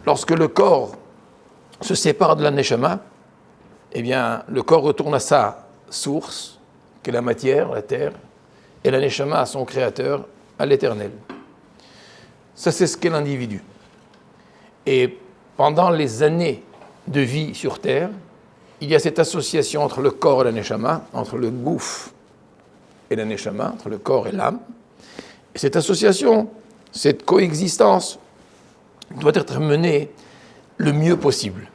lorsque le corps se sépare de la neshama, eh bien, le corps retourne à sa source, qui est la matière, la terre, et la neshama à son créateur, à l'éternel. Ça, c'est ce qu'est l'individu. Et pendant les années de vie sur terre, il y a cette association entre le corps et la neshama, entre le gouf et la neshama, entre le corps et l'âme. Et cette association, cette coexistence, doit être menée le mieux possible.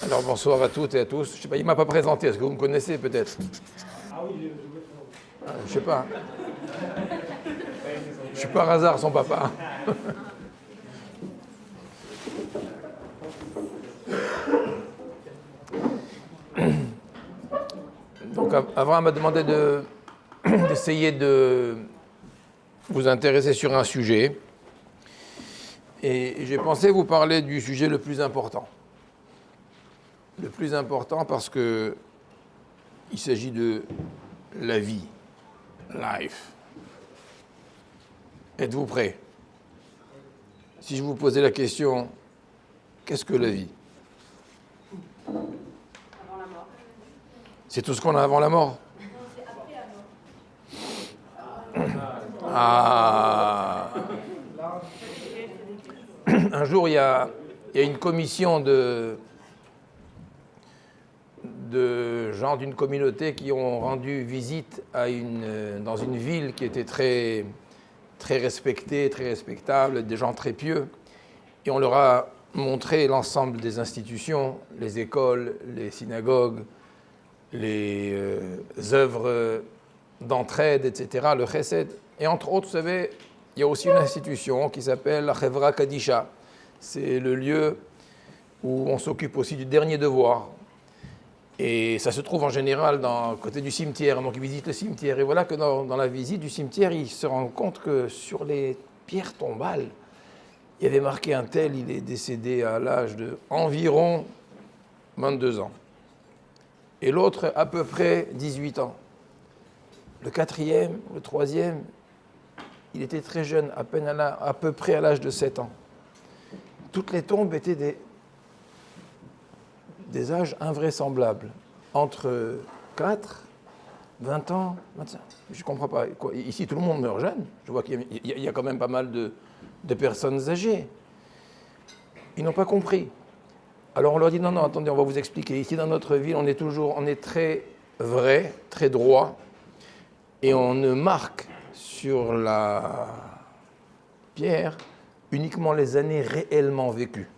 Alors bonsoir à toutes et à tous. Je sais pas, il ne m'a pas présenté, est-ce que vous me connaissez peut-être? Ah oui, je ne sais pas. Je suis par hasard son papa. Donc Abraham m'a demandé d'essayer de vous intéresser sur un sujet. Et j'ai pensé vous parler du sujet le plus important. Le plus important parce que il s'agit de la vie, life. Êtes-vous prêts? Si je vous posais la question, qu'est-ce que la vie? Avant la mort. C'est tout ce qu'on a avant la mort? Non, c'est après la mort. Ah. Un jour, il y a une commission de gens d'une communauté qui ont rendu visite dans une ville qui était très, très respectée, très respectable, des gens très pieux. Et on leur a montré l'ensemble des institutions, les écoles, les synagogues, les œuvres d'entraide, etc., le chesed. Et entre autres, vous savez, il y a aussi une institution qui s'appelle la Chevra Kadisha. C'est le lieu où on s'occupe aussi du dernier devoir. Et ça se trouve en général côté du cimetière. Donc ils visitent le cimetière. Et voilà que dans la visite du cimetière, ils se rendent compte que sur les pierres tombales, il y avait marqué un tel, il est décédé à l'âge de environ 22 ans. Et l'autre, à peu près 18 ans. Le quatrième, le troisième, il était très jeune, à peu près à l'âge de 7 ans. Toutes les tombes étaient des âges invraisemblables, entre 4, 20 ans, 25. Je ne comprends pas. Ici, tout le monde meurt jeune. Je vois qu'il y a quand même pas mal de personnes âgées. Ils n'ont pas compris. Alors on leur dit, non, attendez, on va vous expliquer. Ici, dans notre ville, on est très vrai, très droit, et on ne marque sur la pierre uniquement les années réellement vécues.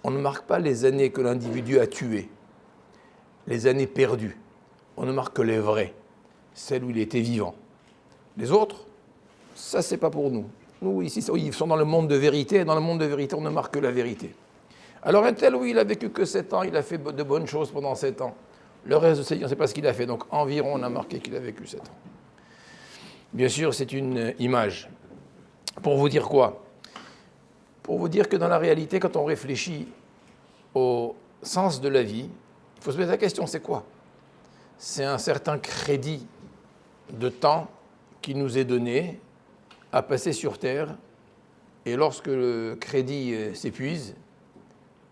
On ne marque pas les années que l'individu a tuées, les années perdues. On ne marque que les vraies, celles où il était vivant. Les autres, ça, c'est pas pour nous. Nous, ici, ils sont dans le monde de vérité, et dans le monde de vérité, on ne marque que la vérité. Alors un tel, oui, il a vécu que 7 ans, il a fait de bonnes choses pendant 7 ans. Le reste, on ne sait pas ce qu'il a fait, donc environ, on a marqué qu'il a vécu 7 ans. Bien sûr, c'est une image. Pour vous dire quoi? Pour vous dire que dans la réalité, quand on réfléchit au sens de la vie, il faut se poser la question, c'est quoi? C'est un certain crédit de temps qui nous est donné à passer sur Terre, et lorsque le crédit s'épuise,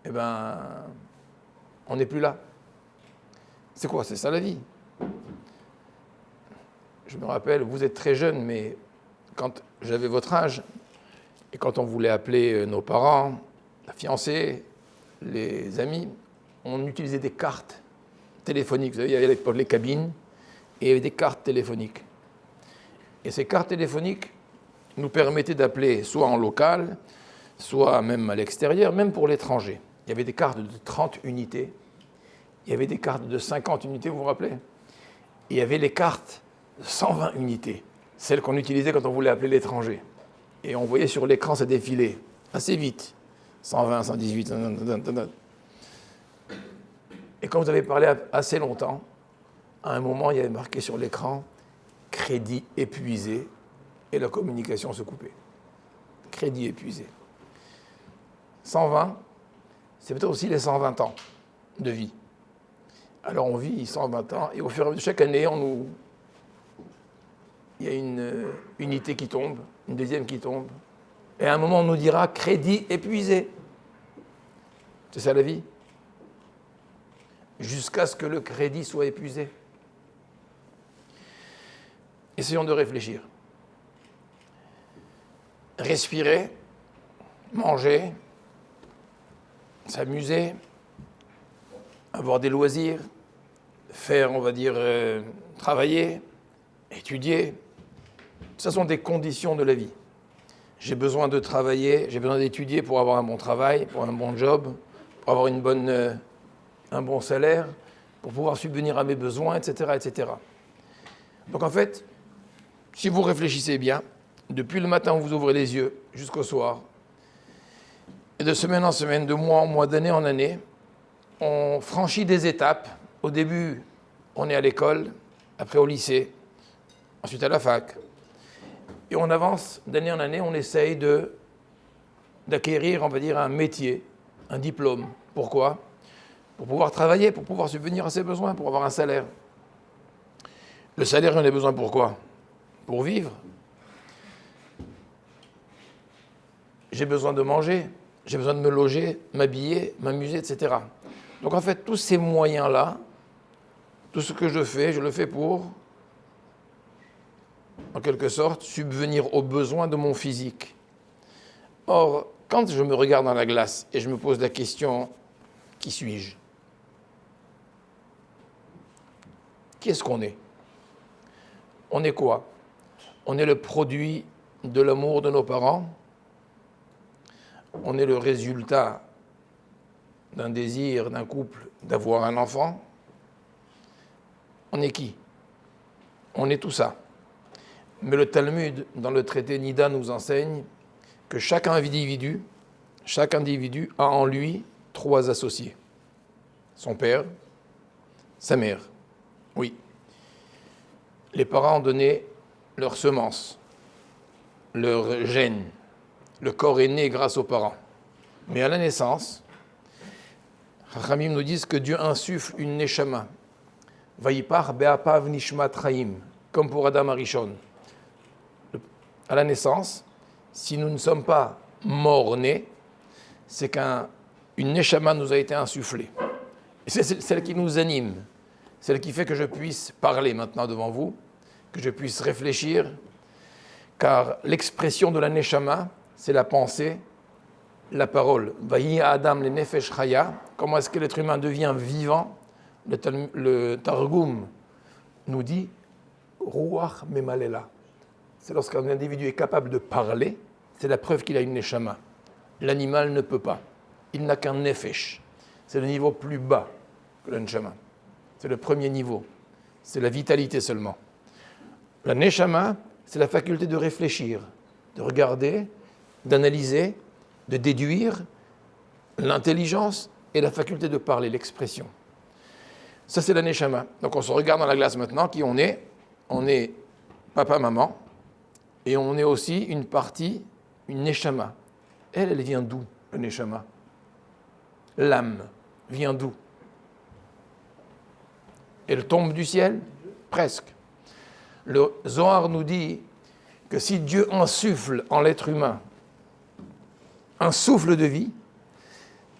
eh ben, on n'est plus là. C'est quoi? C'est ça la vie. Je me rappelle, vous êtes très jeune, mais quand j'avais votre âge, et quand on voulait appeler nos parents, la fiancée, les amis, on utilisait des cartes téléphoniques. Vous savez, il y avait à l'époque les cabines, et il y avait des cartes téléphoniques. Et ces cartes téléphoniques nous permettaient d'appeler soit en local, soit même à l'extérieur, même pour l'étranger. Il y avait des cartes de 30 unités, il y avait des cartes de 50 unités, vous vous rappelez? Et il y avait les cartes de 120 unités, celles qu'on utilisait quand on voulait appeler l'étranger. Et on voyait sur l'écran ça défiler assez vite. 120, 118, et quand vous avez parlé assez longtemps, à un moment, il y avait marqué sur l'écran « crédit épuisé » et la communication se coupait. Crédit épuisé. 120, c'est peut-être aussi les 120 ans de vie. Alors on vit 120 ans et au fur et à mesure de chaque année, il y a une unité qui tombe, une deuxième qui tombe. Et à un moment, on nous dira crédit épuisé. C'est ça la vie. Jusqu'à ce que le crédit soit épuisé. Essayons de réfléchir. Respirer, manger, s'amuser, avoir des loisirs, faire, on va dire, travailler, étudier. Ce sont des conditions de la vie. J'ai besoin de travailler, j'ai besoin d'étudier pour avoir un bon travail, pour un bon job, pour avoir un bon salaire, pour pouvoir subvenir à mes besoins, etc., etc. Donc en fait, si vous réfléchissez bien, depuis le matin où vous ouvrez les yeux jusqu'au soir, et de semaine en semaine, de mois en mois, d'année en année, on franchit des étapes. Au début, on est à l'école, après au lycée, ensuite à la fac. Et on avance d'année en année, on essaye d'acquérir, on va dire, un métier, un diplôme. Pourquoi ? Pour pouvoir travailler, pour pouvoir subvenir à ses besoins, pour avoir un salaire. Le salaire, j'en ai besoin pour quoi ? Pour vivre. J'ai besoin de manger, j'ai besoin de me loger, m'habiller, m'amuser, etc. Donc en fait, tous ces moyens-là, tout ce que je le fais pour, en quelque sorte, subvenir aux besoins de mon physique. Or, quand je me regarde dans la glace et je me pose la question, qui suis-je ? Qui est-ce qu'on est ? On est quoi ? On est le produit de l'amour de nos parents. On est le résultat d'un désir d'un couple d'avoir un enfant. On est qui ? On est tout ça. Mais le Talmud, dans le traité Nida, nous enseigne que chaque individu a en lui 3 associés. Son père, sa mère. Oui. Les parents ont donné leur semence, leur gène. Le corps est né grâce aux parents. Mais à la naissance, Chachamim nous disent que Dieu insuffle une neshama. Vayipach be'apav nishmat chaim, comme pour Adam Arishon. À la naissance, si nous ne sommes pas morts-nés, c'est qu'une neshama nous a été insufflée. Et c'est celle qui nous anime, celle qui fait que je puisse parler maintenant devant vous, que je puisse réfléchir, car l'expression de la neshama, c'est la pensée, la parole. Vayi Adam le nefesh chaya. Comment est-ce que l'être humain devient vivant ? Le Targum nous dit Ruach memalela. C'est lorsqu'un individu est capable de parler, c'est la preuve qu'il a une neshama. L'animal ne peut pas. Il n'a qu'un nefesh. C'est le niveau plus bas que la neshama. C'est le premier niveau. C'est la vitalité seulement. La neshama, c'est la faculté de réfléchir, de regarder, d'analyser, de déduire, l'intelligence et la faculté de parler, l'expression. Ça, c'est la neshama. Donc, on se regarde dans la glace maintenant, qui on est. On est papa, maman, et on est aussi une partie, une neshama. Elle vient d'où, la neshama ? L'âme vient d'où ? Elle tombe du ciel ? Presque. Le Zohar nous dit que si Dieu insuffle en l'être humain un souffle de vie,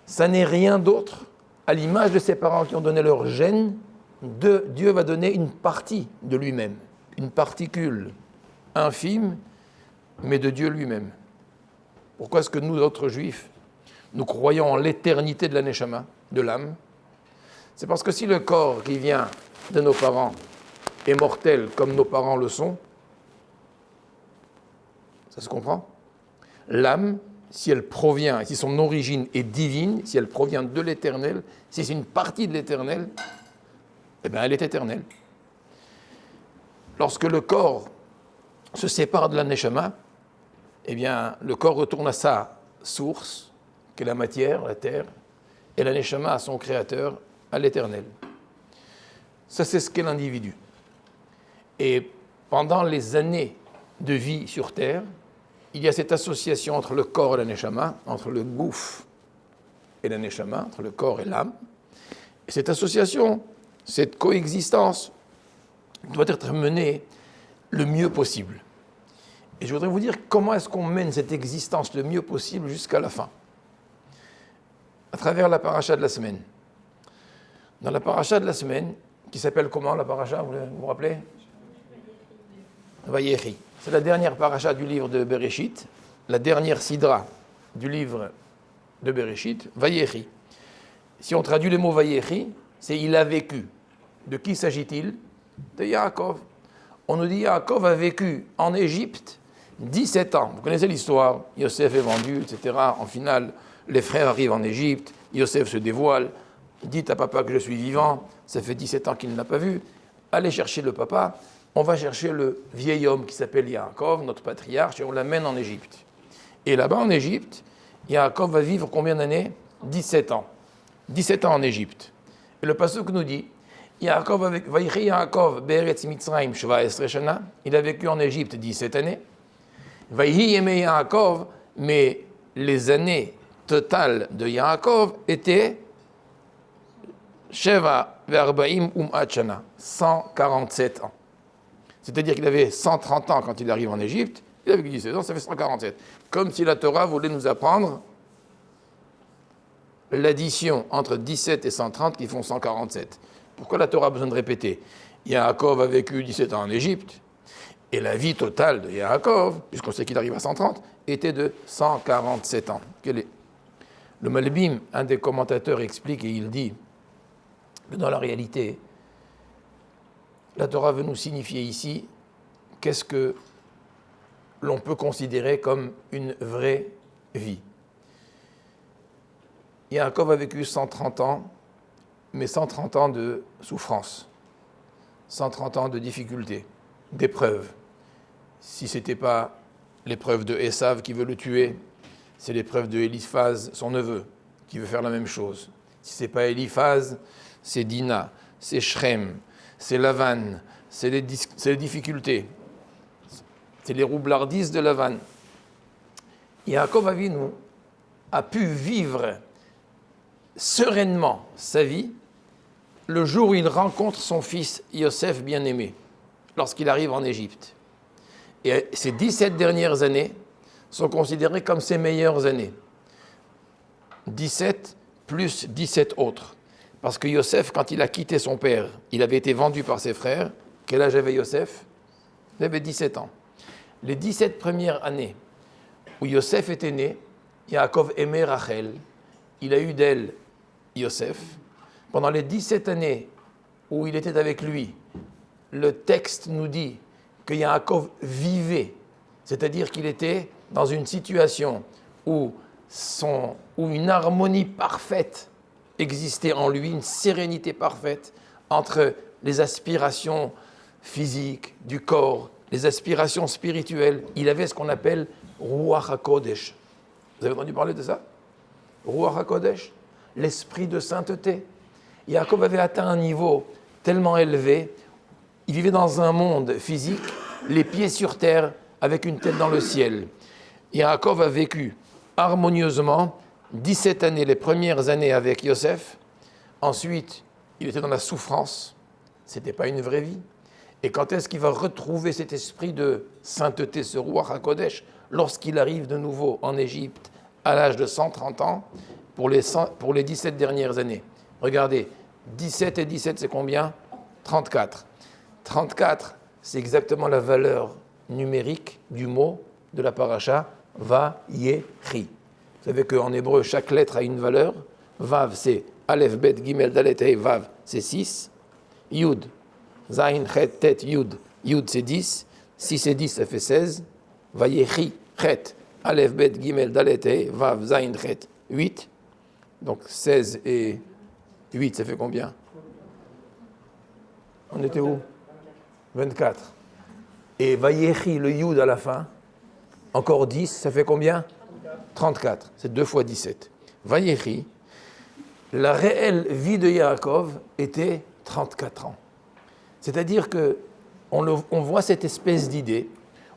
ça n'est rien d'autre, à l'image de ses parents qui ont donné leur gène, Dieu va donner une partie de lui-même, une particule infime, mais de Dieu lui-même. Pourquoi est-ce que nous, autres juifs, nous croyons en l'éternité de la neshama, de l'âme ? C'est parce que si le corps qui vient de nos parents est mortel comme nos parents le sont, ça se comprend ? L'âme, si elle provient, si son origine est divine, si elle provient de l'éternel, si c'est une partie de l'éternel, eh bien elle est éternelle. Lorsque le corps se sépare de la neshama, eh bien le corps retourne à sa source, qui est la matière, la terre, et la neshama à son créateur, à l'éternel. Ça, c'est ce qu'est l'individu. Et pendant les années de vie sur terre, il y a cette association entre le corps et la neshama, entre le gouf et la neshama, entre le corps et l'âme. Et cette association, cette coexistence doit être menée le mieux possible. Et je voudrais vous dire comment est-ce qu'on mène cette existence le mieux possible jusqu'à la fin. À travers la paracha de la semaine. Dans la paracha de la semaine, qui s'appelle comment la paracha, vous vous rappelez? Vayechi. C'est la dernière paracha du livre de Bereshit, la dernière sidra du livre de Bereshit, Vayechi. Si on traduit le mot Vayechi, c'est « il a vécu ». De qui s'agit-il? De Yaakov. On nous dit Yaakov a vécu en Égypte 17 ans. Vous connaissez l'histoire, Yosef est vendu, etc. En finale, les frères arrivent en Égypte, Yosef se dévoile, dit à papa que je suis vivant, ça fait 17 ans qu'il ne l'a pas vu. Allez chercher le papa, on va chercher le vieil homme qui s'appelle Yaakov, notre patriarche, et on l'amène en Égypte. Et là-bas en Égypte, Yaakov va vivre combien d'années? 17 ans. 17 ans en Égypte. Et le pasuk nous dit, Yaakov, Vayechi Yaakov be'eretz Mitzrayim sheva esre shana, il a vécu en Égypte 17 années. Vayehi yemei Yaakov, mais les années totales de Yaakov étaient Sheva ve'arbaim um'at shana, 147 ans. C'est-à-dire qu'il avait 130 ans quand il arrive en Égypte, il a vécu 17 ans, ça fait 147. Comme si la Torah voulait nous apprendre l'addition entre 17 et 130 qui font 147. Pourquoi la Torah a besoin de répéter? Yaakov a vécu 17 ans en Égypte, et la vie totale de Yaakov, puisqu'on sait qu'il arrive à 130, était de 147 ans. Le Malbim, un des commentateurs, explique et il dit que dans la réalité, la Torah veut nous signifier ici qu'est-ce que l'on peut considérer comme une vraie vie. Yaakov a vécu 130 ans, mais 130 ans de souffrance, 130 ans de difficultés, d'épreuves. Si ce n'était pas l'épreuve de Esav qui veut le tuer, c'est l'épreuve de Eliphaz, son neveu, qui veut faire la même chose. Si ce n'est pas Eliphaz, c'est Dina, c'est Shrem, c'est Lavan, c'est les difficultés, c'est les roublardises de Lavan. Yaakov Avinu a pu vivre sereinement sa vie le jour où il rencontre son fils Yosef bien-aimé, lorsqu'il arrive en Égypte. Et ces 17 dernières années sont considérées comme ses meilleures années. 17 plus 17 autres. Parce que Yosef, quand il a quitté son père, il avait été vendu par ses frères. Quel âge avait Yosef? Il avait 17 ans. Les 17 premières années où Yosef était né, Yaakov aimait Rachel. Il a eu d'elle Yosef. Pendant les 17 années où il était avec lui, le texte nous dit que Yaakov vivait, c'est-à-dire qu'il était dans une situation où une harmonie parfaite existait en lui, une sérénité parfaite entre les aspirations physiques du corps, les aspirations spirituelles. Il avait ce qu'on appelle Ruach HaKodesh. Vous avez entendu parler de ça? Ruach HaKodesh, l'esprit de sainteté. Yaakov avait atteint un niveau tellement élevé, il vivait dans un monde physique, les pieds sur terre, avec une tête dans le ciel. Yaakov a vécu harmonieusement 17 années, les premières années avec Yosef. Ensuite, il était dans la souffrance. Ce n'était pas une vraie vie. Et quand est-ce qu'il va retrouver cet esprit de sainteté, ce Ruach HaKodesh, lorsqu'il arrive de nouveau en Égypte à l'âge de 130 ans pour les 17 dernières années? Regardez, 17 et 17, c'est combien? 34. 34, c'est exactement la valeur numérique du mot de la paracha Vayechi. Vous savez qu'en hébreu, chaque lettre a une valeur. Vav, c'est Aleph, Bet, Gimel, Dalet, Hey, Vav, c'est 6. Yud, Zain, Chet, Tet, Yud. Yud, c'est 10. 6 et 10, ça fait 16. Vayechi, Chet, Aleph, Bet, Gimel, Dalet, Hey, Vav, Zain, Chet, 8. Donc 16 et 8, ça fait combien? On était où? 24. Et Vayechi, le Yud à la fin, encore 10, ça fait combien? 34. C'est 2 fois 17. Vayechi, la réelle vie de Yaakov était 34 ans. C'est-à-dire qu'on voit cette espèce d'idée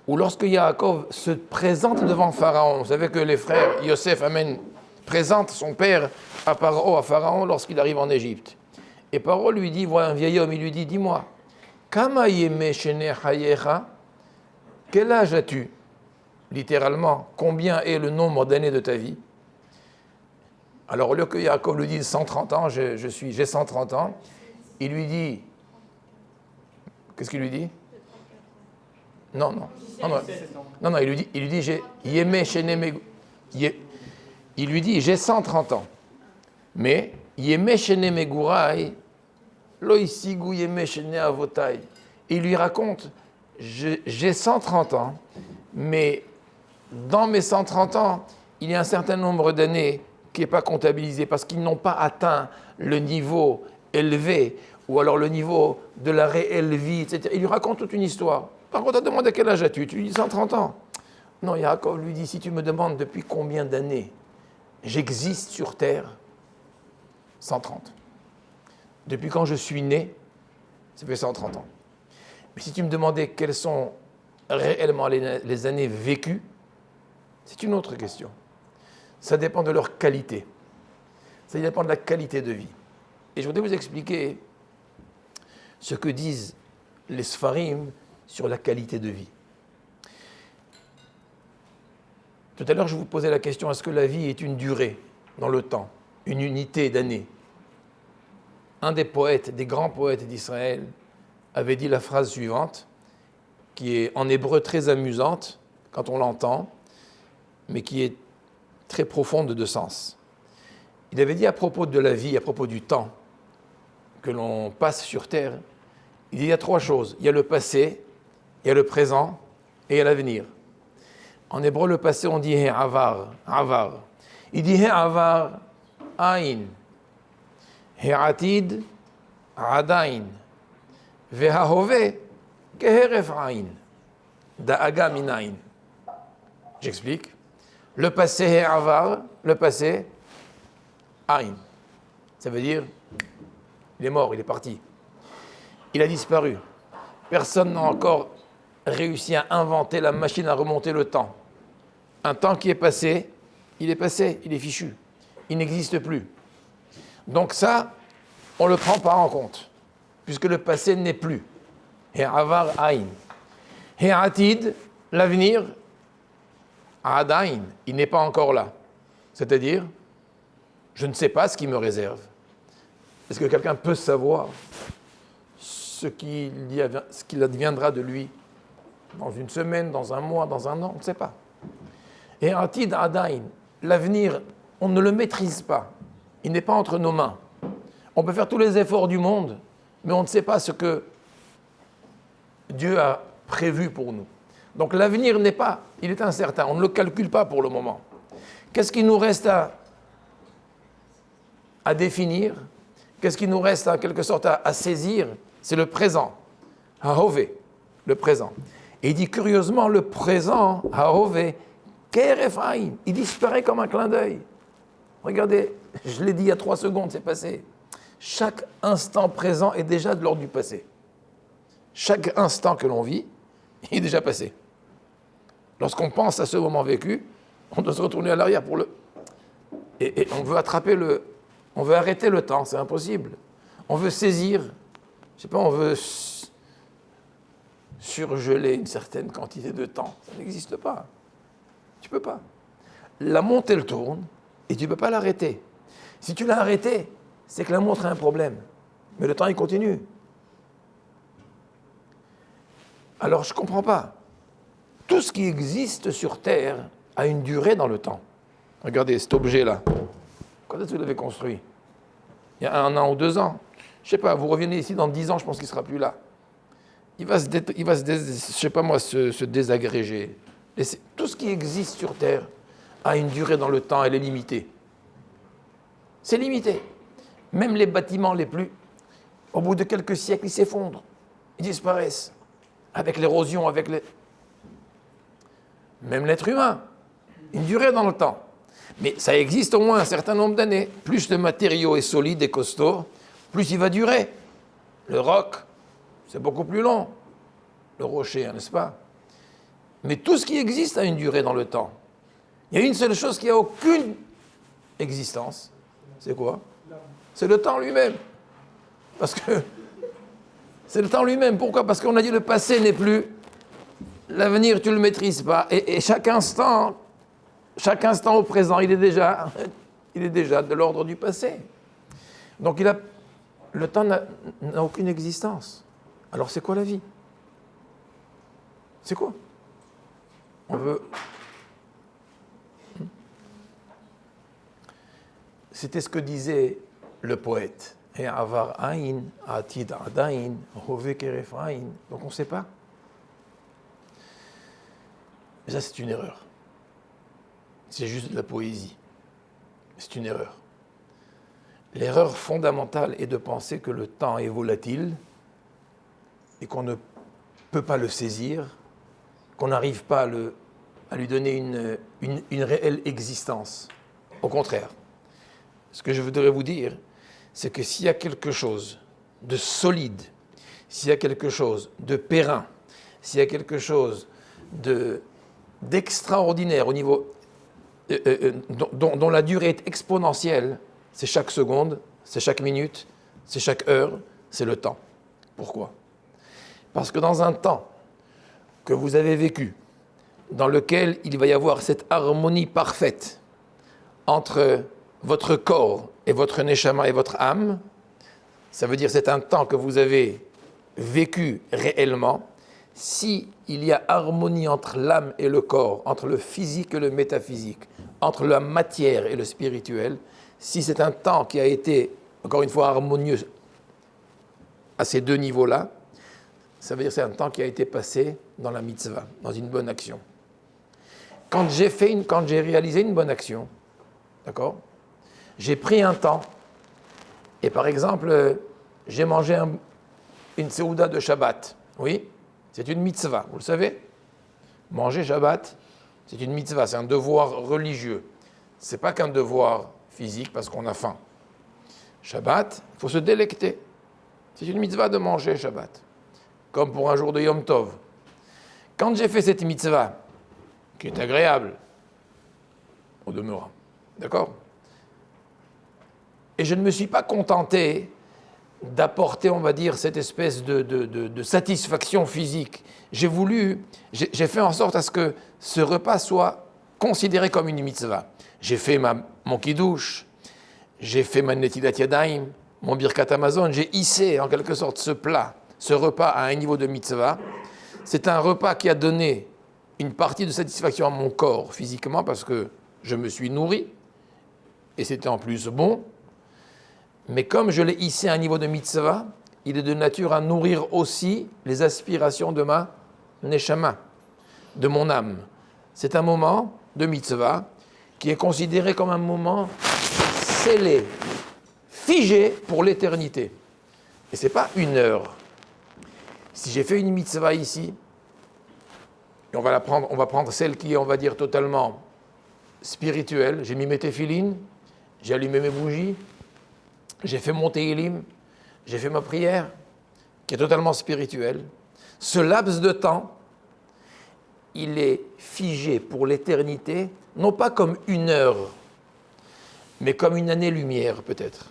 où lorsque Yaakov se présente devant Pharaon, vous savez que les frères Yosef amènent présente son père à Pharaon lorsqu'il arrive en Égypte. Et Paro lui dit, voilà un vieil homme, il lui dit, dis-moi, Kama yeme shene chayecha, quel âge as-tu? Littéralement, combien est le nombre d'années de ta vie? Alors au lieu que Yaakov lui dise 130 ans, j'ai 130 ans, il lui dit, qu'est-ce qu'il lui dit? Non, il lui dit, il lui dit, j'ai 130 ans, mais yeme shene megurai, lo isigu yeme shene avotai. Il lui raconte, j'ai 130 ans, mais dans mes 130 ans, il y a un certain nombre d'années qui n'est pas comptabilisé parce qu'ils n'ont pas atteint le niveau élevé ou alors le niveau de la réelle vie, etc. Il lui raconte toute une histoire. Par contre, on demande à quel âge as-tu? Tu lui dis 130 ans. Non, Yaakov lui dit, si tu me demandes depuis combien d'années j'existe sur Terre, 130. Depuis quand je suis né, ça fait 130 ans. Mais si tu me demandais quelles sont réellement les années vécues, c'est une autre question. Ça dépend de leur qualité. Ça dépend de la qualité de vie. Et je voudrais vous expliquer ce que disent les Sfarim sur la qualité de vie. Tout à l'heure, je vous posais la question, est-ce que la vie est une durée dans le temps, une unité d'années? Un des poètes, des grands poètes d'Israël, avait dit la phrase suivante, qui est en hébreu très amusante quand on l'entend, mais qui est très profonde de sens. Il avait dit à propos de la vie, à propos du temps que l'on passe sur Terre, il dit, il y a trois choses. Il y a le passé, il y a le présent et il y a l'avenir. En hébreu, le passé, on dit avar. Il dit avar ain, atid adain, vehahove keheref ain, da'aga minain. J'explique. Le passé avar, le passé ain. Ça veut dire, il est mort, il est parti. Il a disparu. Personne n'a encore réussi à inventer la machine à remonter le temps. Un temps qui est passé, il est fichu. Il n'existe plus. Donc ça, on ne le prend pas en compte, puisque le passé n'est plus. Avar ain. Atid, l'avenir, adain, il n'est pas encore là. C'est-à-dire, je ne sais pas ce qui me réserve. Est-ce que quelqu'un peut savoir ce qu'il adviendra de lui dans une semaine, dans un mois, dans un an? On ne sait pas. Et atid adain, l'avenir, on ne le maîtrise pas. Il n'est pas entre nos mains. On peut faire tous les efforts du monde, mais on ne sait pas ce que Dieu a prévu pour nous. Donc l'avenir n'est pas, il est incertain, on ne le calcule pas pour le moment. Qu'est-ce qui nous reste à définir? Qu'est-ce qui nous reste en quelque sorte à saisir? C'est le présent, Hahove, le présent. Et il dit curieusement, le présent, Hahove, Kerefaim, il disparaît comme un clin d'œil. Regardez, je l'ai dit il y a 3 secondes, c'est passé. Chaque instant présent est déjà de l'ordre du passé. Chaque instant que l'on vit, il est déjà passé. Lorsqu'on pense à ce moment vécu, on doit se retourner à l'arrière pour et on veut on veut arrêter le temps, c'est impossible. On veut saisir, je sais pas, on veut surgeler une certaine quantité de temps. Ça n'existe pas. Tu peux pas. La montre, elle tourne et tu ne peux pas l'arrêter. Si tu l'as arrêtée, c'est que la montre a un problème. Mais le temps, il continue. Alors, je ne comprends pas. Tout ce qui existe sur Terre a une durée dans le temps. Regardez cet objet-là. Quand est-ce que vous l'avez construit? Il y a 1 an ou 2 ans. Je ne sais pas, vous revenez ici dans 10 ans, je pense qu'il ne sera plus là. Il va se désagréger. Tout ce qui existe sur Terre a une durée dans le temps, elle est limitée. C'est limité. Même les bâtiments les plus, au bout de quelques siècles, ils s'effondrent, ils disparaissent. Avec l'érosion, même l'être humain, une durée dans le temps. Mais ça existe au moins un certain nombre d'années. Plus le matériau est solide et costaud, plus il va durer. Le roc, c'est beaucoup plus long. Le rocher, n'est-ce pas? Mais tout ce qui existe a une durée dans le temps. Il y a une seule chose qui n'a aucune existence, c'est quoi? C'est le temps lui-même. Parce que c'est le temps lui-même. Pourquoi? Parce qu'on a dit le passé n'est plus, l'avenir tu ne le maîtrises pas. Et chaque instant au présent, il est déjà de l'ordre du passé. Donc le temps n'a aucune existence. Alors c'est quoi la vie? C'est quoi? On veut... C'était ce que disait le poète. Donc on ne sait pas. Mais ça, c'est une erreur. C'est juste de la poésie. C'est une erreur. L'erreur fondamentale est de penser que le temps est volatile et qu'on ne peut pas le saisir, qu'on n'arrive pas à lui donner une réelle existence. Au contraire. Ce que je voudrais vous dire, c'est que s'il y a quelque chose de solide, s'il y a quelque chose de périn, s'il y a quelque chose d'extraordinaire au niveau dont la durée est exponentielle, c'est chaque seconde, c'est chaque minute, c'est chaque heure, c'est le temps. Pourquoi? Parce que dans un temps que vous avez vécu, dans lequel il va y avoir cette harmonie parfaite entre votre corps et votre neshama et votre âme, ça veut dire c'est un temps que vous avez vécu réellement. Si il y a harmonie entre l'âme et le corps, entre le physique et le métaphysique, entre la matière et le spirituel, si c'est un temps qui a été, encore une fois, harmonieux à ces deux niveaux-là, ça veut dire que c'est un temps qui a été passé dans la mitzvah, dans une bonne action. Quand j'ai réalisé une bonne action, d'accord, j'ai pris un temps, et par exemple, j'ai mangé une séouda de Shabbat. Oui, c'est une mitzvah, vous le savez. Manger Shabbat, c'est une mitzvah, c'est un devoir religieux. Ce n'est pas qu'un devoir physique parce qu'on a faim. Shabbat, il faut se délecter. C'est une mitzvah de manger Shabbat, comme pour un jour de Yom Tov. Quand j'ai fait cette mitzvah, qui est agréable, au demeurant, d'accord? Et je ne me suis pas contenté d'apporter, on va dire, cette espèce de satisfaction physique. J'ai fait en sorte à ce que ce repas soit considéré comme une mitzvah. J'ai fait mon kiddush, j'ai fait ma netilat yadayim, mon birkat Hamazon, j'ai hissé en quelque sorte ce plat, ce repas à un niveau de mitzvah. C'est un repas qui a donné une partie de satisfaction à mon corps physiquement parce que je me suis nourri et c'était en plus bon. Mais comme je l'ai hissé à un niveau de mitzvah, il est de nature à nourrir aussi les aspirations de ma neshama, de mon âme. C'est un moment de mitzvah qui est considéré comme un moment scellé, figé pour l'éternité. Et ce n'est pas une heure. Si j'ai fait une mitzvah ici, et on va prendre celle qui est, on va dire, totalement spirituelle. J'ai mis mes téphilines, j'ai allumé mes bougies, j'ai fait mon téhilim, j'ai fait ma prière, qui est totalement spirituelle. Ce laps de temps, il est figé pour l'éternité, non pas comme une heure, mais comme une année-lumière peut-être.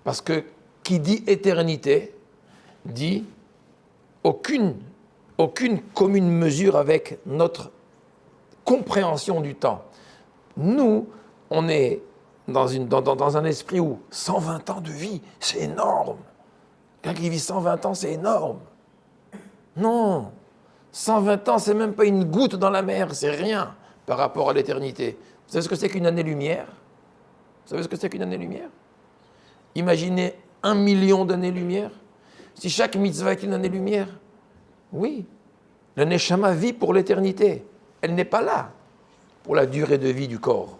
Parce que qui dit éternité, dit aucune commune mesure avec notre compréhension du temps. Nous, on est dans un esprit où 120 ans de vie, c'est énorme. Quelqu'un qui vit 120 ans, c'est énorme. Non, 120 ans, c'est même pas une goutte dans la mer, c'est rien par rapport à l'éternité. Vous savez ce que c'est qu'une année-lumière? Vous savez ce que c'est qu'une année-lumière? Imaginez 1 million d'années-lumière. Si chaque mitzvah est une année-lumière, oui, le neshama vit pour l'éternité. Elle n'est pas là pour la durée de vie du corps.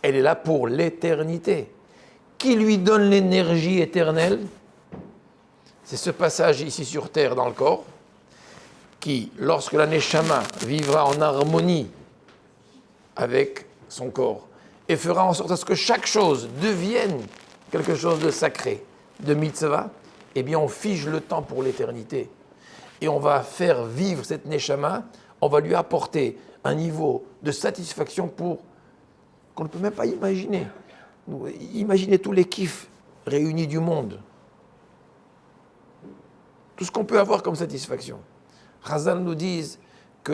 Elle est là pour l'éternité. Qui lui donne l'énergie éternelle? C'est ce passage ici sur terre dans le corps qui, lorsque la neshama vivra en harmonie avec son corps et fera en sorte à ce que chaque chose devienne quelque chose de sacré, de mitzvah, eh bien on fige le temps pour l'éternité. Et on va faire vivre cette neshama, on va lui apporter un niveau de satisfaction pour qu'on ne peut même pas imaginer. Imaginez tous les kiffs réunis du monde. Tout ce qu'on peut avoir comme satisfaction. Chazal nous disent que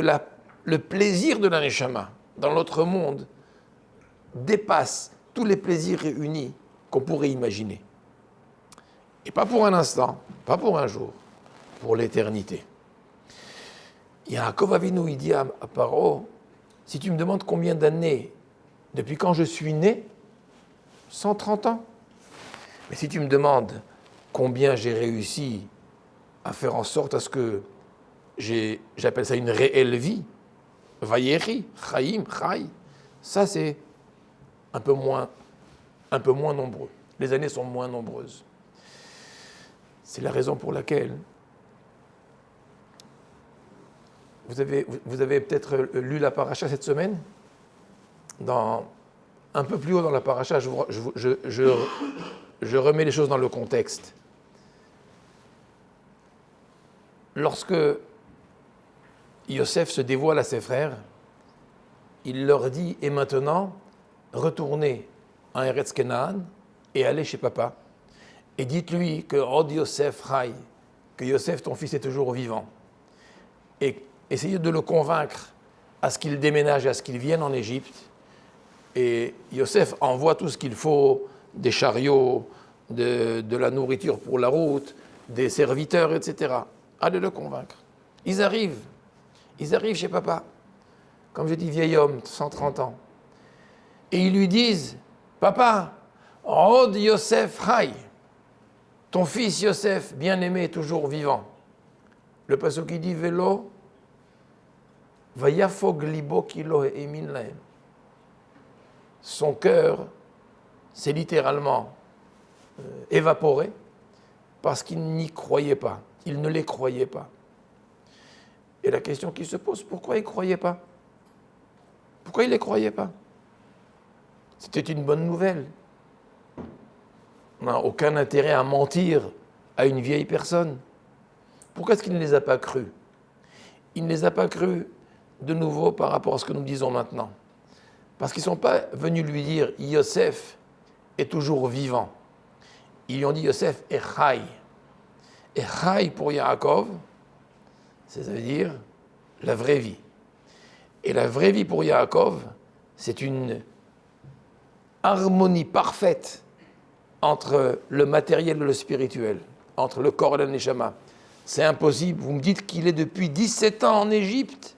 le plaisir de la neshama dans l'autre monde dépasse tous les plaisirs réunis qu'on pourrait imaginer. Et pas pour un instant, pas pour un jour, pour l'éternité. Yaakov Avinu, il dit à Paro, si tu me demandes combien d'années, depuis quand je suis né, 130 ans. Mais si tu me demandes combien j'ai réussi à faire en sorte à ce que j'appelle ça une réelle vie, Vayeri, Chaim, Chai, ça c'est un peu moins nombreux. Les années sont moins nombreuses. C'est la raison pour laquelle vous avez peut-être lu la paracha cette semaine. Un peu plus haut dans la paracha, je remets les choses dans le contexte. Lorsque Yosef se dévoile à ses frères, il leur dit, et maintenant, retournez en Eretz Kenaan et allez chez papa. Et dites-lui que Od Yosef Chai, que Yosef, ton fils, est toujours vivant. Et essayez de le convaincre à ce qu'il déménage, à ce qu'il vienne en Égypte. Et Yosef envoie tout ce qu'il faut, des chariots, de la nourriture pour la route, des serviteurs, etc. Allez le convaincre. Ils arrivent chez papa. Comme je dis, vieil homme, 130 ans. Et ils lui disent, papa, Od Yosef Chai, ton fils Yosef, bien-aimé, est toujours vivant. Le pasuk qui dit, Velo, Vayafog libo kilo emin lahem. Son cœur s'est littéralement évaporé parce qu'il n'y croyait pas. Il ne les croyait pas. Et la question qui se pose, pourquoi il ne croyait pas? Pourquoi il ne les croyait pas? C'était une bonne nouvelle. On n'a aucun intérêt à mentir à une vieille personne. Pourquoi est-ce qu'il ne les a pas crus? Il ne les a pas crus de nouveau par rapport à ce que nous disons maintenant. Parce qu'ils ne sont pas venus lui dire « Yosef est toujours vivant ». Ils lui ont dit « Yosef est Chai ». Et Chai pour Yaakov, ça veut dire la vraie vie. Et la vraie vie pour Yaakov, c'est une harmonie parfaite entre le matériel et le spirituel, entre le corps et la neshama. C'est impossible. Vous me dites qu'il est depuis 17 ans en Égypte,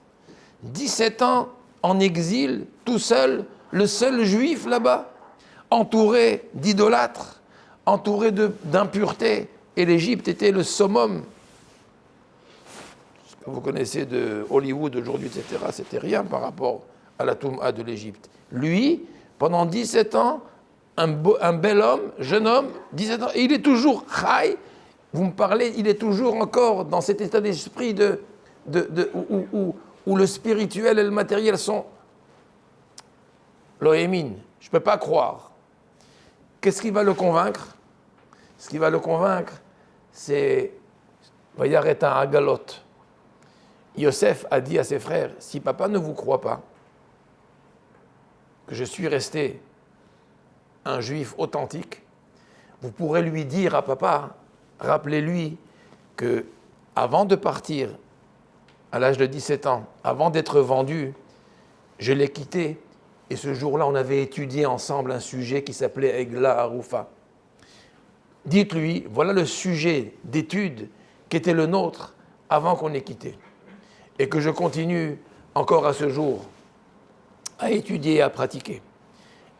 17 ans en exil, tout seul, le seul juif là-bas, entouré d'idolâtres, entouré d'impuretés. Et l'Égypte était le summum. Ce que vous connaissez de Hollywood aujourd'hui, etc., c'était rien par rapport à la Touma de l'Égypte. Lui, pendant 17 ans, un bel homme, jeune homme, 17 ans, et il est toujours chai. Vous me parlez, il est toujours encore dans cet état d'esprit où le spirituel et le matériel sont l'ohémin. Je ne peux pas croire. Qu'est-ce qui va le convaincre? Ce qui va le convaincre, c'est Vayareta Agalot. Yosef a dit à ses frères, si papa ne vous croit pas, que je suis resté un juif authentique, vous pourrez lui dire à papa, rappelez-lui que avant de partir, à l'âge de 17 ans, avant d'être vendu, je l'ai quitté. Et ce jour-là, on avait étudié ensemble un sujet qui s'appelait Egla Arufa. Dites-lui, voilà le sujet d'étude qui était le nôtre avant qu'on ait quitté. Et que je continue encore à ce jour à étudier et à pratiquer.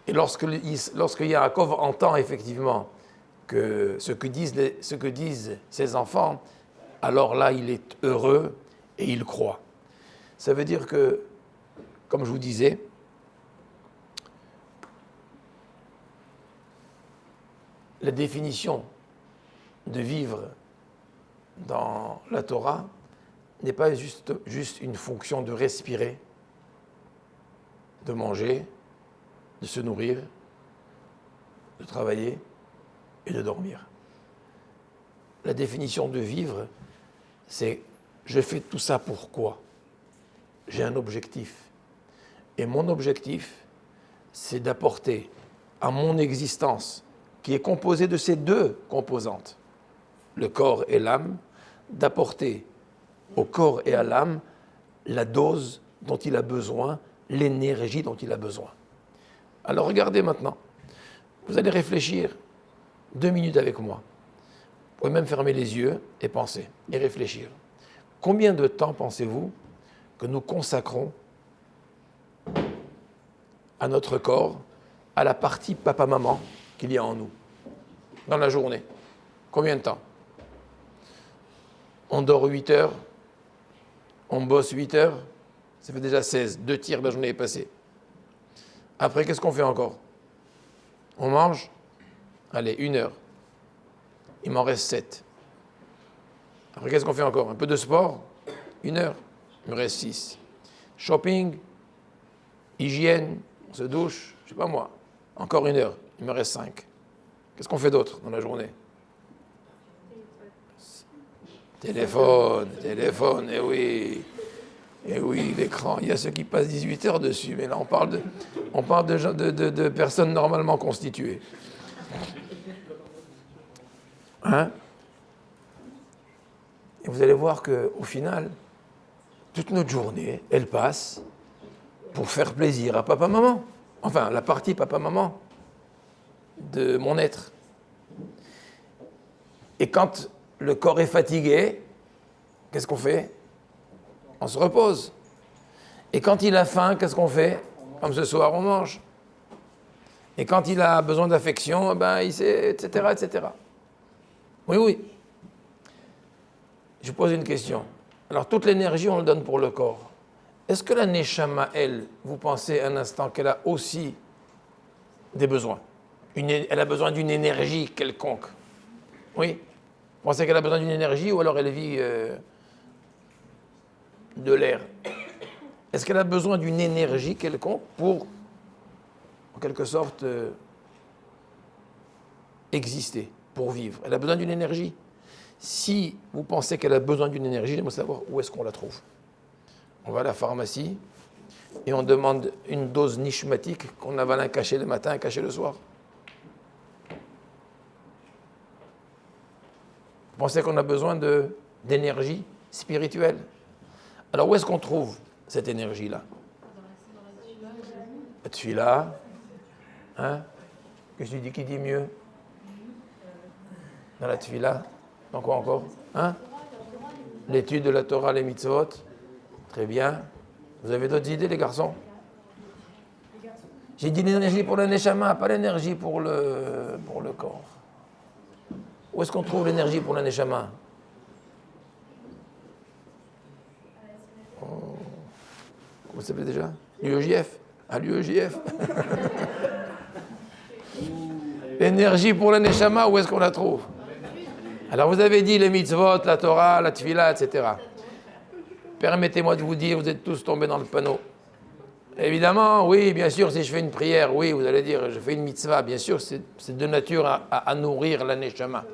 Et lorsque Yaakov entend effectivement que ce que disent ses enfants, alors là, il est heureux et il croit. Ça veut dire que, comme je vous disais, la définition de vivre dans la Torah n'est pas juste une fonction de respirer, de manger, de se nourrir, de travailler et de dormir. La définition de vivre, c'est je fais tout ça pour quoi? J'ai un objectif. Et mon objectif, c'est d'apporter à mon existence, qui est composée de ces deux composantes, le corps et l'âme, d'apporter au corps et à l'âme la dose dont il a besoin, l'énergie dont il a besoin. Alors regardez maintenant, vous allez réfléchir 2 minutes avec moi. Vous pouvez même fermer les yeux et penser, et réfléchir. Combien de temps pensez-vous que nous consacrons à notre corps, à la partie papa-maman qu'il y a en nous, dans la journée? Combien de temps? On dort 8 heures, on bosse 8 heures, ça fait déjà 16, 2 tiers de la journée est passée. Après, qu'est-ce qu'on fait encore? On mange? Allez, 1 heure. Il m'en reste 7. Après, qu'est-ce qu'on fait encore? Un peu de sport? 1 heure. Il me reste 6. Shopping? Hygiène? On se douche? Je sais pas moi. Encore 1 heure. Il me reste 5. Qu'est-ce qu'on fait d'autre dans la journée? Téléphone, eh oui. Eh oui, l'écran. Il y a ceux qui passent 18 heures dessus, mais là, on parle de personnes normalement constituées. Hein? Et vous allez voir qu'au final, toute notre journée, elle passe pour faire plaisir à papa-maman. Enfin, la partie papa-maman de mon être. Et quand le corps est fatigué, qu'est-ce qu'on fait? On se repose. Et quand il a faim, qu'est-ce qu'on fait? Comme ce soir, on mange. Et quand il a besoin d'affection, ben, il sait, etc., etc. Oui, oui. Je pose une question. Alors, toute l'énergie, on le donne pour le corps. Est-ce que la Neshama, elle, vous pensez un instant qu'elle a aussi des besoins? Elle a besoin d'une énergie quelconque? Oui? Vous pensez qu'elle a besoin d'une énergie ou alors elle vit de l'air? Est-ce qu'elle a besoin d'une énergie quelconque pour, en quelque sorte, exister, pour vivre? Elle a besoin d'une énergie. Si vous pensez qu'elle a besoin d'une énergie, j'aimerais savoir où est-ce qu'on la trouve. On va à la pharmacie et on demande une dose nishmatique qu'on avale un cachet le matin, un cachet le soir. Vous pensez qu'on a besoin d'énergie spirituelle? Alors où est-ce qu'on trouve cette énergie-là? La tefila. Hein? Qu'est-ce que tu dis? Qui dit mieux? Dans la tefila. Dans quoi encore? Hein? L'étude de la Torah, les mitzvot. Très bien. Vous avez d'autres idées, les garçons? J'ai dit l'énergie pour le neshama, pas l'énergie pour le corps. Où est-ce qu'on trouve l'énergie pour le neshama? Comment ça s'appelle déjà? L'UEJF. À l'UEJF. L'énergie pour le neshama, où est-ce qu'on la trouve? Alors vous avez dit les mitzvot, la Torah, la tefila, etc. Permettez-moi de vous dire, vous êtes tous tombés dans le panneau. Évidemment, oui, bien sûr, si je fais une prière, oui, vous allez dire, je fais une mitzvah, bien sûr, c'est de nature à nourrir la neshama.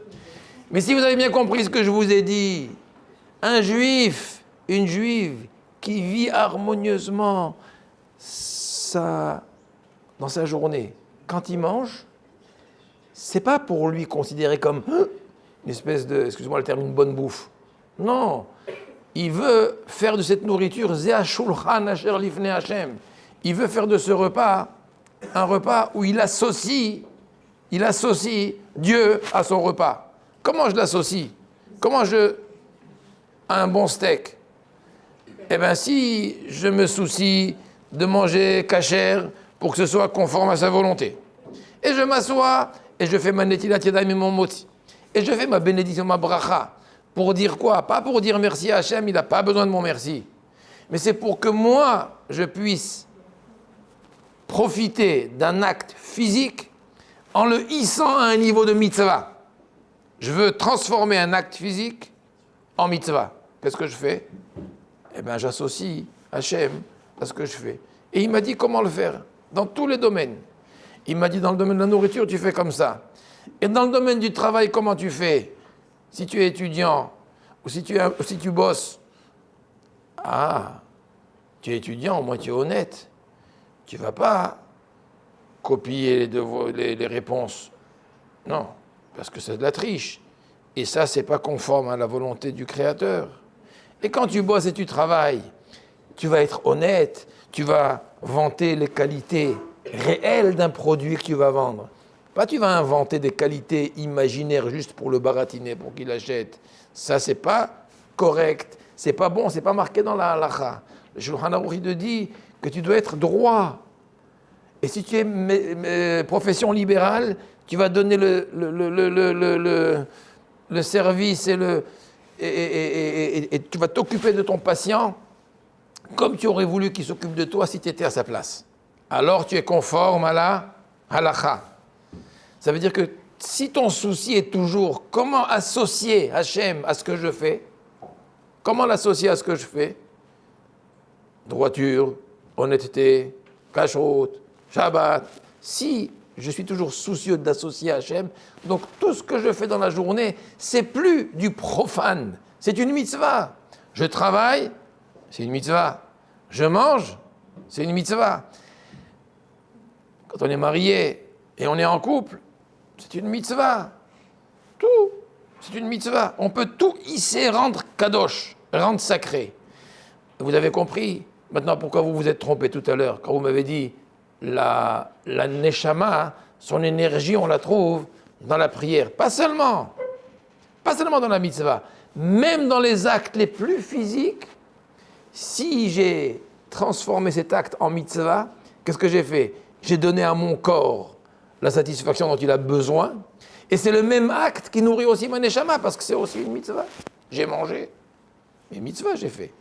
Mais si vous avez bien compris ce que je vous ai dit, un juif, une juive qui vit harmonieusement dans sa journée, quand il mange, c'est pas pour lui considérer comme une espèce de, excusez-moi le terme, une bonne bouffe. Non, il veut faire de cette nourriture Zeh Shulchan Asher Lifnei Hashem. Il veut faire de ce repas un repas où il associe Dieu à son repas. Comment je l'associe? Un bon steak? Eh bien, si je me soucie de manger kasher pour que ce soit conforme à sa volonté, et je m'assois et je fais ma netilat yadayim et mon moti, et je fais ma bénédiction, ma bracha, pour dire quoi? Pas pour dire merci à Hachem, il n'a pas besoin de mon merci, mais c'est pour que moi, je puisse profiter d'un acte physique en le hissant à un niveau de mitzvah. Je veux transformer un acte physique en mitzvah. Qu'est-ce que je fais? Eh bien, j'associe Hachem à ce que je fais. Et il m'a dit comment le faire, dans tous les domaines. Il m'a dit, dans le domaine de la nourriture, tu fais comme ça. Et dans le domaine du travail, comment tu fais? Si tu es étudiant, ou si tu bosses. Ah, tu es étudiant, au moins tu es honnête. Tu ne vas pas copier les réponses. Non, parce que c'est de la triche. Et ça, c'est pas conforme à la volonté du Créateur. Et quand tu bosses et tu travailles, tu vas être honnête, tu vas vanter les qualités réelles d'un produit que tu vas vendre. Pas tu vas inventer des qualités imaginaires juste pour le baratiner, pour qu'il achète. Ça, c'est pas correct, c'est pas bon, c'est pas marqué dans la halakha. Le Shulchan Aruch te dit que tu dois être droit. Et si tu es profession libérale, tu vas donner le service et tu vas t'occuper de ton patient comme tu aurais voulu qu'il s'occupe de toi si tu étais à sa place. Alors tu es conforme à la halakha. Ça veut dire que si ton souci est toujours comment associer Hachem à ce que je fais, comment l'associer à ce que je fais? Droiture, honnêteté, kashrut, Shabbat. Si je suis toujours soucieux d'associer Hachem, donc tout ce que je fais dans la journée, c'est plus du profane, c'est une mitzvah. Je travaille, c'est une mitzvah. Je mange, c'est une mitzvah. Quand on est marié et on est en couple, c'est une mitzvah. Tout, c'est une mitzvah. On peut tout hisser, rendre kadosh, rendre sacré. Vous avez compris maintenant pourquoi vous vous êtes trompé tout à l'heure, quand vous m'avez dit la neshama, son énergie, on la trouve dans la prière. Pas seulement dans la mitzvah, même dans les actes les plus physiques. Si j'ai transformé cet acte en mitzvah, qu'est-ce que j'ai fait? J'ai donné à mon corps la satisfaction dont il a besoin, et c'est le même acte qui nourrit aussi ma neshama, parce que c'est aussi une mitzvah. J'ai mangé, une mitzvah j'ai fait.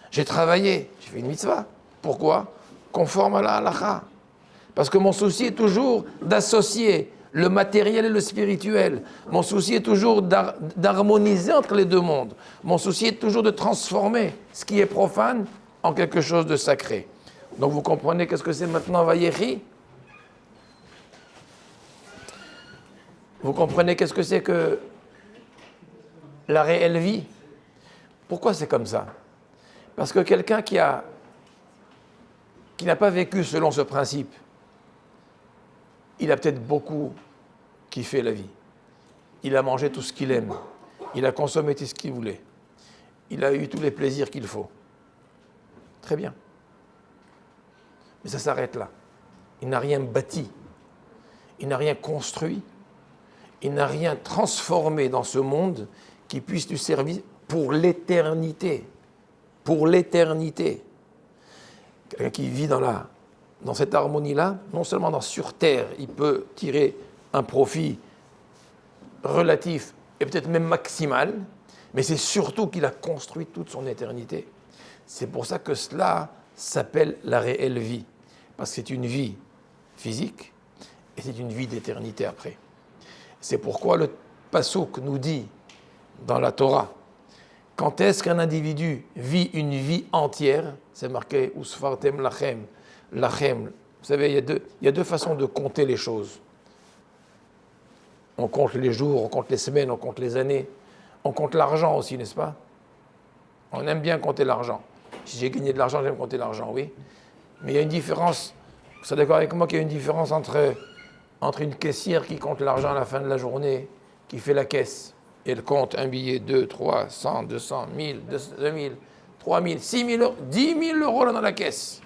J'ai travaillé, j'ai fait une mitzvah. Pourquoi? Conforme à la halakha. Parce que mon souci est toujours d'associer le matériel et le spirituel. Mon souci est toujours d'harmoniser entre les deux mondes. Mon souci est toujours de transformer ce qui est profane en quelque chose de sacré. Donc vous comprenez qu'est-ce que c'est maintenant Vayechi? Vous comprenez qu'est-ce que c'est que la réelle vie? Pourquoi c'est comme ça? Parce que quelqu'un qui n'a pas vécu selon ce principe, il a peut-être beaucoup kiffé la vie. Il a mangé tout ce qu'il aime. Il a consommé tout ce qu'il voulait. Il a eu tous les plaisirs qu'il faut. Très bien. Mais ça s'arrête là. Il n'a rien bâti. Il n'a rien construit. Il n'a rien transformé dans ce monde qui puisse lui servir pour l'éternité. Pour l'éternité. Quelqu'un qui vit dans cette harmonie-là, non seulement sur terre, il peut tirer un profit relatif et peut-être même maximal, mais c'est surtout qu'il a construit toute son éternité. C'est pour ça que cela s'appelle la réelle vie, parce que c'est une vie physique et c'est une vie d'éternité après. C'est pourquoi le Passouk nous dit dans la Torah, quand est-ce qu'un individu vit une vie entière? C'est marqué « Usfartem lachem ». Lachem. Vous savez, il y a deux façons de compter les choses. On compte les jours, on compte les semaines, on compte les années. On compte l'argent aussi, n'est-ce pas? On aime bien compter l'argent. Si j'ai gagné de l'argent, j'aime compter l'argent, oui. Mais il y a une différence. Vous êtes d'accord avec moi qu'il y a une différence entre une caissière qui compte l'argent à la fin de la journée, qui fait la caisse, et elle compte un billet, 2, 3, 100, 200, 1000, 2000, 3000, 6000 euros, 10 000 euros là dans la caisse.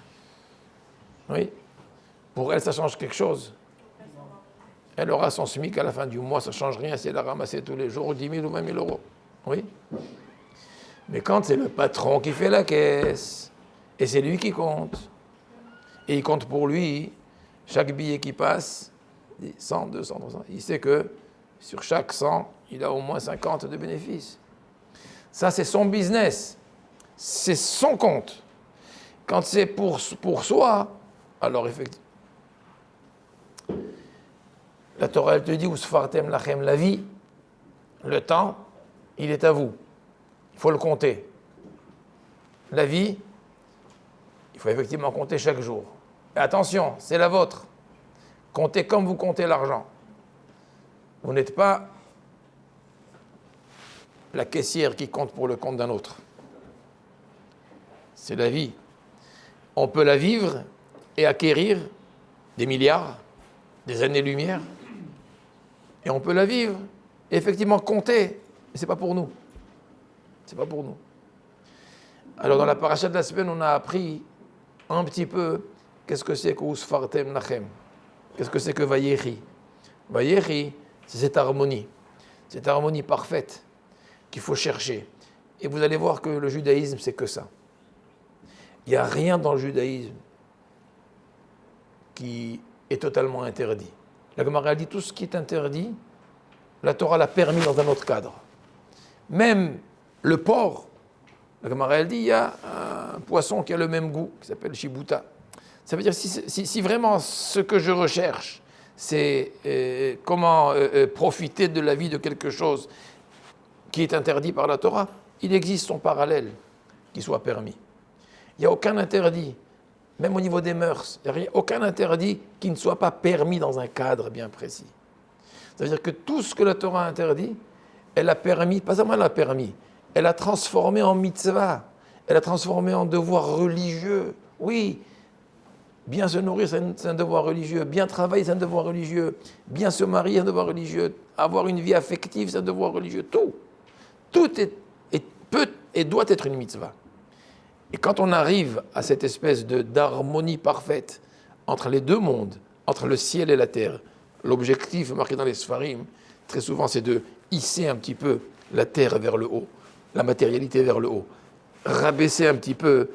Oui. Pour elle, ça change quelque chose. Elle aura son SMIC à la fin du mois, ça ne change rien si elle a ramassé tous les jours 10 000 ou 20 000 euros. Oui. Mais quand c'est le patron qui fait la caisse, et c'est lui qui compte, et il compte pour lui, chaque billet qui passe, 100, 200, 300, il sait que sur chaque 100, il a au moins 50 de bénéfices. Ça, c'est son business. C'est son compte. Quand c'est pour soi, alors effectivement, la Torah, elle te dit, Usfartem lachem, la vie, le temps, il est à vous. Il faut le compter. La vie, il faut effectivement compter chaque jour. Et attention, c'est la vôtre. Comptez comme vous comptez l'argent. Vous n'êtes pas la caissière qui compte pour le compte d'un autre. C'est la vie. On peut la vivre et acquérir des milliards, des années-lumière, et on peut la vivre, et effectivement compter, mais ce n'est pas pour nous. C'est pas pour nous. Alors dans la paracha de la semaine, on a appris un petit peu qu'est-ce que c'est que Usfartem Lachem, qu'est-ce que c'est que Vayechi. Vayechi, c'est cette harmonie parfaite qu'il faut chercher. Et vous allez voir que le judaïsme, c'est que ça. Il n'y a rien dans le judaïsme qui est totalement interdit. La Gemara dit tout ce qui est interdit, la Torah l'a permis dans un autre cadre. Même le porc, la Gemara dit, il y a un poisson qui a le même goût, qui s'appelle shibuta. Ça veut dire si vraiment ce que je recherche, c'est comment profiter de la vie de quelque chose qui est interdit par la Torah, il existe son parallèle qui soit permis. Il n'y a aucun interdit, même au niveau des mœurs, il n'y a aucun interdit qui ne soit pas permis dans un cadre bien précis. Ça veut dire que tout ce que la Torah interdit, elle a permis, pas seulement elle a permis, elle a transformé en mitzvah, elle a transformé en devoir religieux. Oui, bien se nourrir, c'est un devoir religieux, bien travailler, c'est un devoir religieux, bien se marier, c'est un devoir religieux, avoir une vie affective, c'est un devoir religieux, tout. Tout peut et doit être une mitzvah. Et quand on arrive à cette espèce d'harmonie parfaite entre les deux mondes, entre le ciel et la terre, l'objectif marqué dans les Sfarim, très souvent, c'est de hisser un petit peu la terre vers le haut, la matérialité vers le haut, rabaisser un petit peu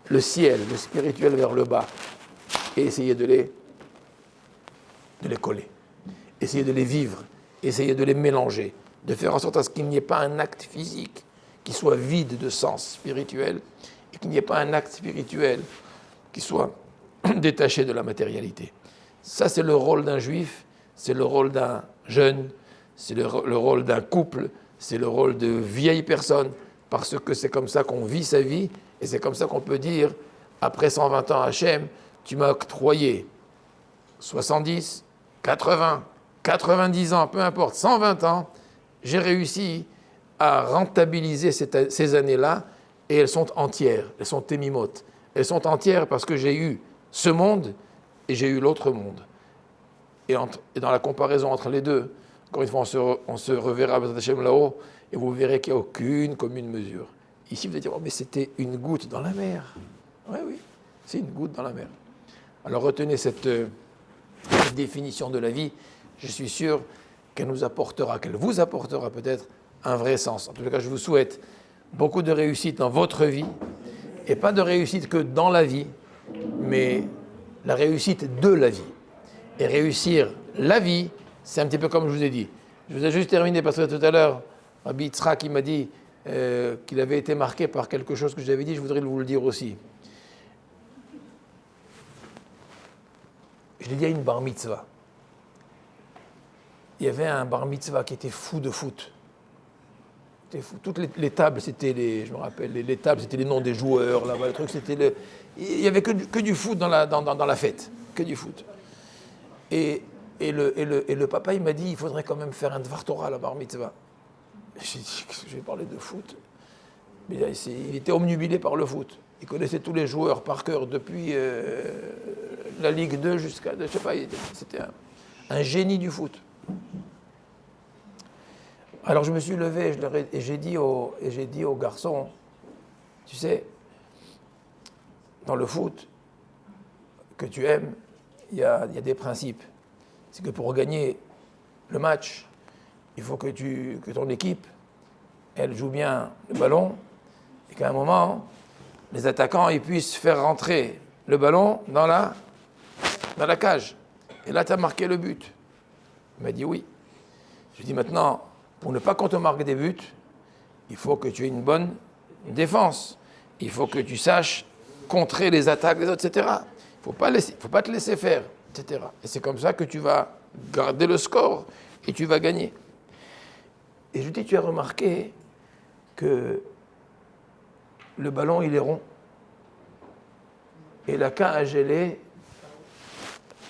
le ciel, le spirituel vers le bas, et essayer de les coller, essayer de les vivre, essayer de les mélanger, de faire en sorte à ce qu'il n'y ait pas un acte physique qui soit vide de sens spirituel, et qu'il n'y ait pas un acte spirituel qui soit détaché de la matérialité. Ça, c'est le rôle d'un juif, c'est le rôle d'un jeune, c'est le rôle d'un couple, c'est le rôle de vieille personne, parce que c'est comme ça qu'on vit sa vie, et c'est comme ça qu'on peut dire, après 120 ans Hachem, tu m'as octroyé 70, 80, 90 ans, peu importe, 120 ans, j'ai réussi à rentabiliser ces années-là, et elles sont entières, elles sont témimotes. Elles sont entières parce que j'ai eu ce monde et j'ai eu l'autre monde. Et dans la comparaison entre les deux, encore une fois, on se reverra là-haut, et vous verrez qu'il n'y a aucune commune mesure. Ici, vous allez dire, oh, mais c'était une goutte dans la mer. Oui, c'est une goutte dans la mer. Alors retenez cette définition de la vie, je suis sûr qu'elle vous apportera peut-être un vrai sens. En tout cas, je vous souhaite beaucoup de réussite dans votre vie, et pas de réussite que dans la vie, mais la réussite de la vie. Et réussir la vie, c'est un petit peu comme je vous ai dit. Je vous ai juste terminé parce que tout à l'heure, Rabbi Yitzhak qui m'a dit qu'il avait été marqué par quelque chose que j'avais dit, je voudrais vous le dire aussi. Je l'ai dit à une bar mitzvah. Il y avait un bar mitzvah qui était fou de foot. Toutes les tables, c'était je me rappelle, les tables, c'était les noms des joueurs, là-bas, le truc, c'était il n'y avait que du foot dans la fête, que du foot. Et le papa, il m'a dit, il faudrait quand même faire un Dvar Torah à la bar mitzvah. J'ai dit, je vais parler de foot. Mais là, il était omnubilé par le foot. Il connaissait tous les joueurs par cœur, depuis la Ligue 2 jusqu'à, je sais pas, c'était un génie du foot. Alors je me suis levé et j'ai dit aux garçons, tu sais, dans le foot que tu aimes, il y a des principes. C'est que pour gagner le match, il faut que ton équipe, elle joue bien le ballon et qu'à un moment, les attaquants ils puissent faire rentrer le ballon dans la cage. Et là, tu as marqué le but. Il m'a dit oui. Je lui ai dit maintenant, pour ne pas qu'on te marque des buts, il faut que tu aies une bonne défense. Il faut que tu saches contrer les attaques des autres, etc. Il ne faut pas te laisser faire, etc. Et c'est comme ça que tu vas garder le score et tu vas gagner. Et je lui dis, tu as remarqué que le ballon, il est rond. Et la cage, elle est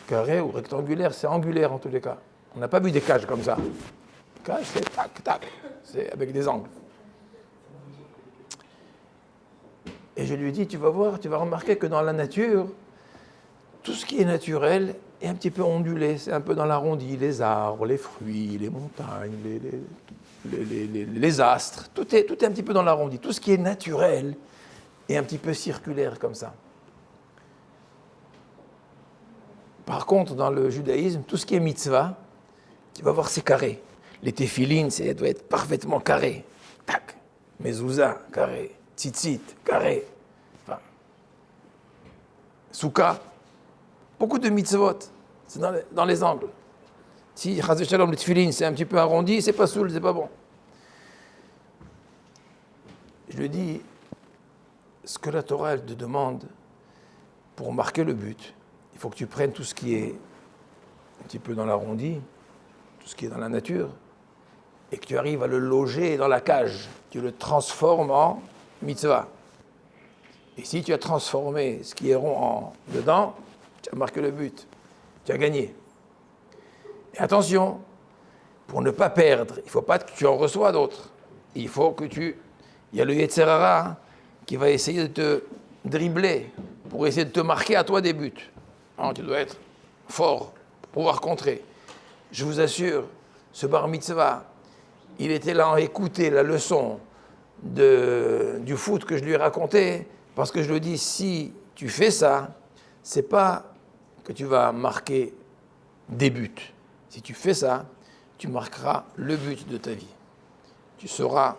carrée ou rectangulaire, c'est angulaire en tous les cas. On n'a pas vu des cages comme ça. Cage, c'est tac, tac, c'est avec des angles. Et je lui ai dit, tu vas voir, tu vas remarquer que dans la nature, tout ce qui est naturel est un petit peu ondulé, c'est un peu dans l'arrondi, les arbres, les fruits, les montagnes, les astres, tout est un petit peu dans l'arrondi. Tout ce qui est naturel est un petit peu circulaire comme ça. Par contre, dans le judaïsme, tout ce qui est mitzvah, tu vas voir, c'est carré. Les téphilines, ça doit être parfaitement carré. Tac. Mezouza, carré. Tzitzit, carré. Enfin, Souka, beaucoup de mitzvot, c'est dans les angles. Si, chas v'shalom, le tefilin, c'est un petit peu arrondi, c'est pas soul, c'est pas bon. Je lui dis, ce que la Torah, elle te demande, pour marquer le but, il faut que tu prennes tout ce qui est un petit peu dans l'arrondi, tout ce qui est dans la nature, et que tu arrives à le loger dans la cage. Tu le transformes en mitzvah. Et si tu as transformé ce qui est rond en dedans, tu as marqué le but. Tu as gagné. Et attention, pour ne pas perdre, il ne faut pas que tu en reçois d'autres. Il faut que tu... Il y a le Yetzer Hara qui va essayer de te dribbler pour essayer de te marquer à toi des buts. Alors, tu dois être fort pour pouvoir contrer. Je vous assure, ce bar mitzvah, il était là à écouter la leçon du foot que je lui ai raconté, parce que je lui dis, si tu fais ça, c'est pas que tu vas marquer des buts. Si tu fais ça, tu marqueras le but de ta vie. Tu sauras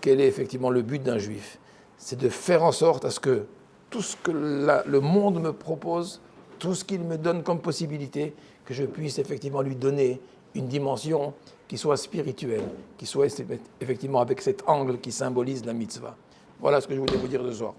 quel est effectivement le but d'un juif. C'est de faire en sorte à ce que tout ce que le monde me propose, tout ce qu'il me donne comme possibilité, que je puisse effectivement lui donner une dimension qui soit spirituelle, qui soit effectivement avec cet angle qui symbolise la mitzvah. Voilà ce que je voulais vous dire ce soir.